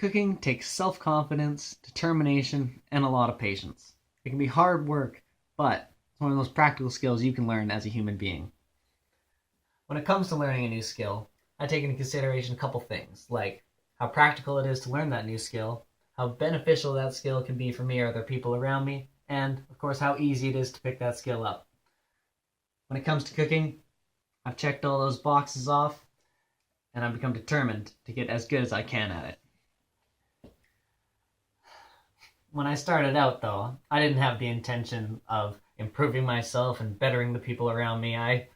Cooking takes self-confidence, determination, and a lot of patience. It can be hard work, but it's one of those practical skills you can learn as a human being. When it comes to learning a new skill, I take into consideration a couple things, like how practical it is to learn that new skill, how beneficial that skill can be for me or other people around me, and, of course, how easy it is to pick that skill up. When it comes to cooking, I've checked all those boxes off, and I've become determined to get as good as I can at it. When I started out, though, I didn't have the intention of improving myself and bettering the people around me. I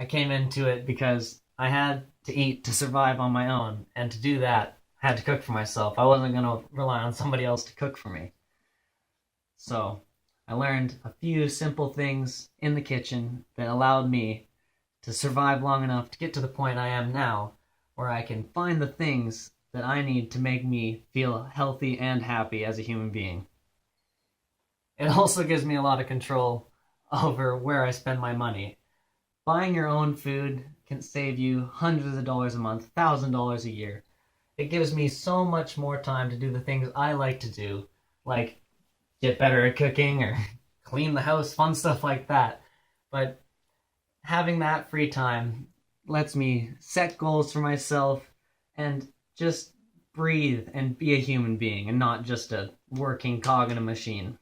came into it because I had to eat to survive on my own, and to do that, I had to cook for myself. I wasn't going to rely on somebody else to cook for me. So I learned a few simple things in the kitchen that allowed me to survive long enough to get to the point I am now, where I can find the things that I need to make me feel healthy and happy as a human being. It also gives me a lot of control over where I spend my money. Buying your own food can save you hundreds of dollars a month, $1,000 a year. It gives me so much more time to do the things I like to do, like get better at cooking or clean the house, fun stuff like that. But having that free time lets me set goals for myself and just breathe and be a human being and not just a working cog in a machine.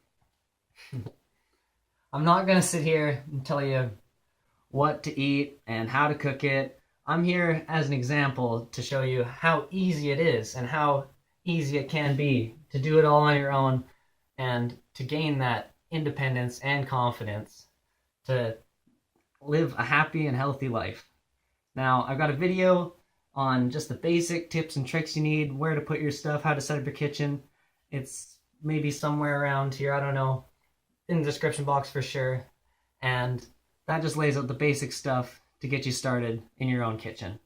I'm not going to sit here and tell you what to eat and how to cook it. I'm here as an example to show you how easy it is and how easy it can be to do it all on your own and to gain that independence and confidence to live a happy and healthy life. Now, I've got a video on just the basic tips and tricks you need, where to put your stuff, how to set up your kitchen. It's maybe somewhere around here, I don't know, in the description box for sure. And that just lays out the basic stuff to get you started in your own kitchen.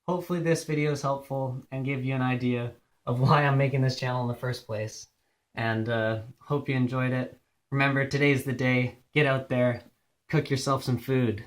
Hopefully this video is helpful and give you an idea of why I'm making this channel in the first place. And hope you enjoyed it. Remember, today's the day. Get out there, cook yourself some food.